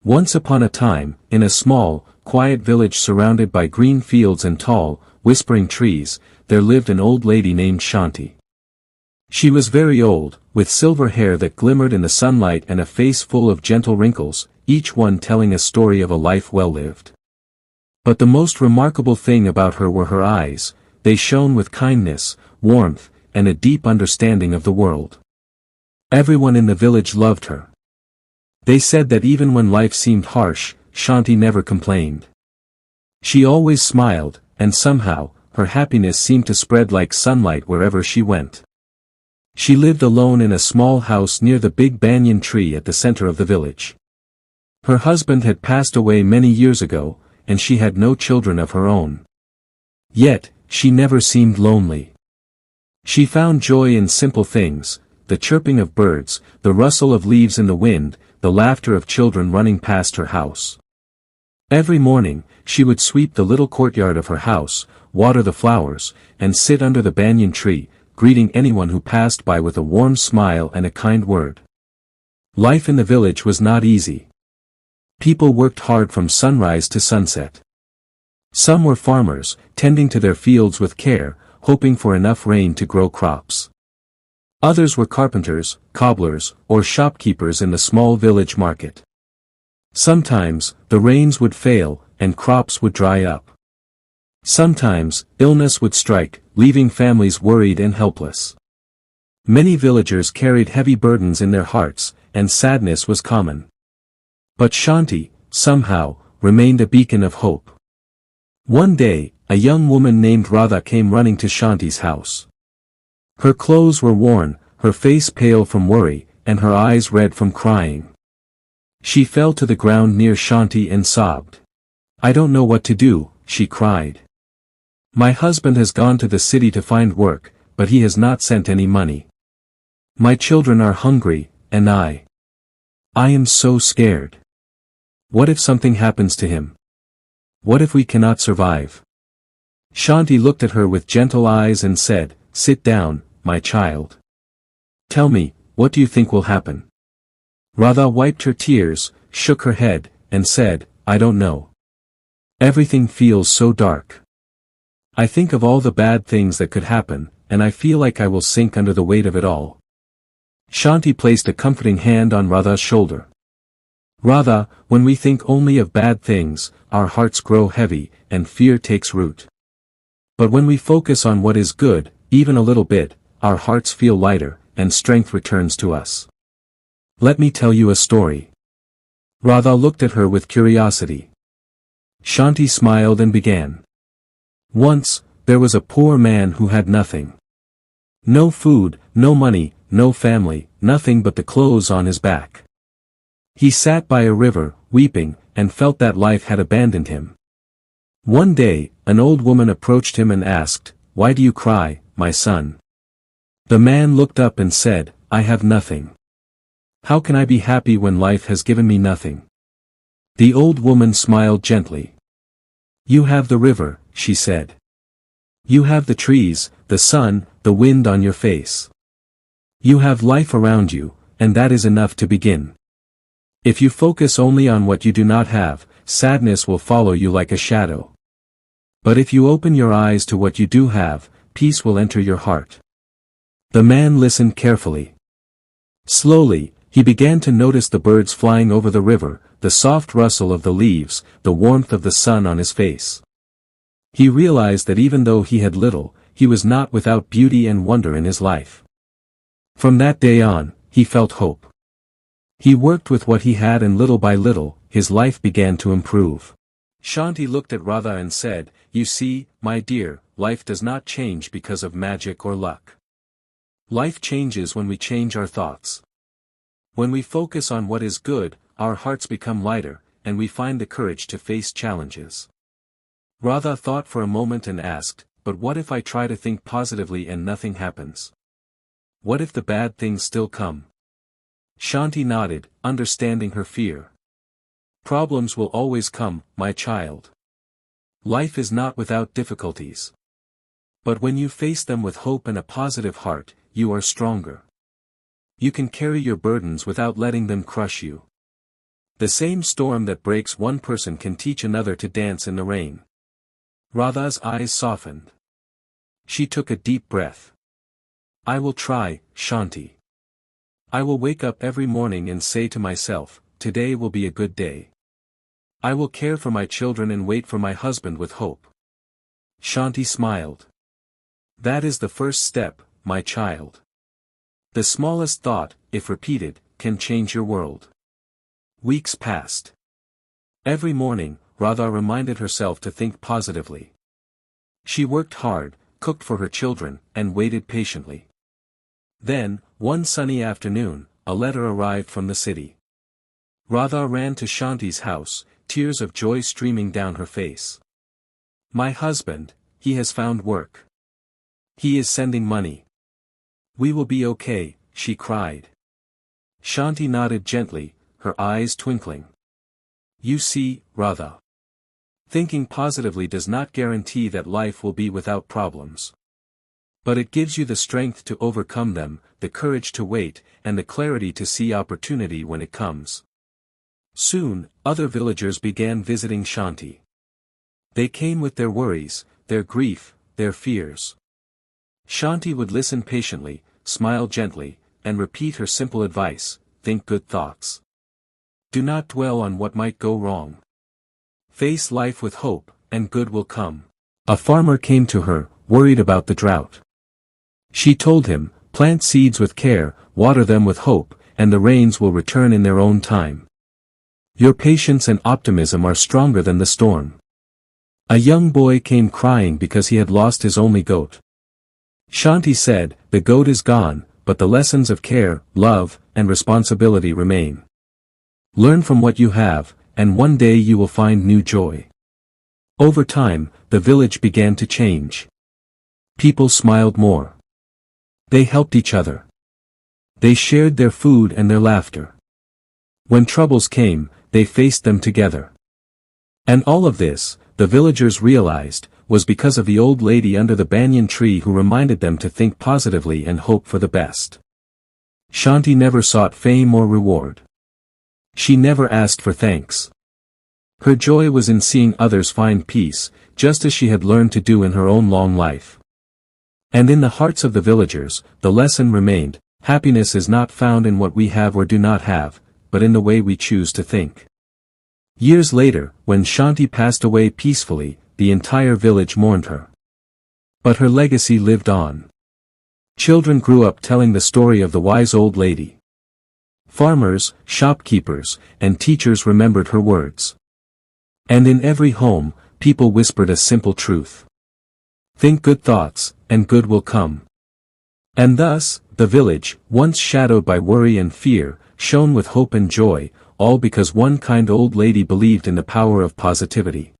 Once upon a time, in a small, quiet village surrounded by green fields and tall, whispering trees, there lived an old lady named Shanti. She was very old, with silver hair that glimmered in the sunlight and a face full of gentle wrinkles, each one telling a story of a life well lived. But the most remarkable thing about her were her eyes. They shone with kindness, warmth, and a deep understanding of the world. Everyone in the village loved her. They said that even when life seemed harsh, Shanti never complained. She always smiled, and somehow, her happiness seemed to spread like sunlight wherever she went. She lived alone in a small house near the big banyan tree at the center of the village. Her husband had passed away many years ago, and she had no children of her own. Yet, she never seemed lonely. She found joy in simple things, the chirping of birds, the rustle of leaves in the wind, the laughter of children running past her house. Every morning, she would sweep the little courtyard of her house, water the flowers, and sit under the banyan tree, greeting anyone who passed by with a warm smile and a kind word. Life in the village was not easy. People worked hard from sunrise to sunset. Some were farmers, tending to their fields with care, hoping for enough rain to grow crops. Others were carpenters, cobblers, or shopkeepers in the small village market. Sometimes, the rains would fail, and crops would dry up. Sometimes, illness would strike, leaving families worried and helpless. Many villagers carried heavy burdens in their hearts, and sadness was common. But Shanti, somehow, remained a beacon of hope. One day, a young woman named Radha came running to Shanti's house. Her clothes were worn, her face pale from worry, and her eyes red from crying. She fell to the ground near Shanti and sobbed. "I don't know what to do," she cried. "My husband has gone to the city to find work, but he has not sent any money. My children are hungry, and I am so scared. What if something happens to him? What if we cannot survive?" Shanti looked at her with gentle eyes and said, "Sit down, my child. Tell me, what do you think will happen?" Radha wiped her tears, shook her head, and said, "I don't know. Everything feels so dark. I think of all the bad things that could happen, and I feel like I will sink under the weight of it all." Shanti placed a comforting hand on Radha's shoulder. "Radha, when we think only of bad things, our hearts grow heavy, and fear takes root. But when we focus on what is good, even a little bit, our hearts feel lighter, and strength returns to us. Let me tell you a story." Radha looked at her with curiosity. Shanti smiled and began. "Once, there was a poor man who had nothing. No food, no money, no family, nothing but the clothes on his back. He sat by a river, weeping, and felt that life had abandoned him. One day, an old woman approached him and asked, 'Why do you cry, my son?' The man looked up and said, 'I have nothing. How can I be happy when life has given me nothing?' The old woman smiled gently. 'You have the river,' she said. 'You have the trees, the sun, the wind on your face. You have life around you, and that is enough to begin. If you focus only on what you do not have, sadness will follow you like a shadow. But if you open your eyes to what you do have, peace will enter your heart.' The man listened carefully. Slowly, he began to notice the birds flying over the river, the soft rustle of the leaves, the warmth of the sun on his face. He realized that even though he had little, he was not without beauty and wonder in his life. From that day on, he felt hope. He worked with what he had, and little by little, his life began to improve." Shanti looked at Radha and said, "You see, my dear, life does not change because of magic or luck. Life changes when we change our thoughts. When we focus on what is good, our hearts become lighter, and we find the courage to face challenges." Radha thought for a moment and asked, "But what if I try to think positively and nothing happens? What if the bad things still come?" Shanti nodded, understanding her fear. "Problems will always come, my child. Life is not without difficulties. But when you face them with hope and a positive heart, you are stronger. You can carry your burdens without letting them crush you. The same storm that breaks one person can teach another to dance in the rain. Radha's eyes softened. She took a deep breath. I will try, Shanti. I will wake up every morning and say to myself, today will be a good day. I will care for my children and wait for my husband with hope. Shanti smiled. That is the first step, my child. The smallest thought, if repeated, can change your world. Weeks passed. Every morning, Radha reminded herself to think positively. She worked hard, cooked for her children, and waited patiently. Then, one sunny afternoon, a letter arrived from the city. Radha ran to Shanti's house, tears of joy streaming down her face. My husband, he has found work. He is sending money. We will be okay, she cried. Shanti nodded gently, her eyes twinkling. You see, Radha. Thinking positively does not guarantee that life will be without problems. But it gives you the strength to overcome them, the courage to wait, and the clarity to see opportunity when it comes. Soon, other villagers began visiting Shanti. They came with their worries, their grief, their fears. Shanti would listen patiently, smile gently, and repeat her simple advice, think good thoughts. Do not dwell on what might go wrong. Face life with hope, and good will come. A farmer came to her, worried about the drought. She told him, plant seeds with care, water them with hope, and the rains will return in their own time. Your patience and optimism are stronger than the storm. A young boy came crying because he had lost his only goat. Shanti said, the goat is gone, but the lessons of care, love, and responsibility remain. Learn from what you have, and one day you will find new joy. Over time, the village began to change. People smiled more. They helped each other. They shared their food and their laughter. When troubles came, they faced them together. And all of this, the villagers realized, was because of the old lady under the banyan tree who reminded them to think positively and hope for the best. Shanti never sought fame or reward. She never asked for thanks. Her joy was in seeing others find peace, just as she had learned to do in her own long life. And in the hearts of the villagers, the lesson remained, happiness is not found in what we have or do not have, but in the way we choose to think. Years later, when Shanti passed away peacefully, the entire village mourned her. But her legacy lived on. Children grew up telling the story of the wise old lady. Farmers, shopkeepers, and teachers remembered her words. And in every home, people whispered a simple truth. Think good thoughts, and good will come. And thus, the village, once shadowed by worry and fear, shone with hope and joy, all because one kind old lady believed in the power of positivity.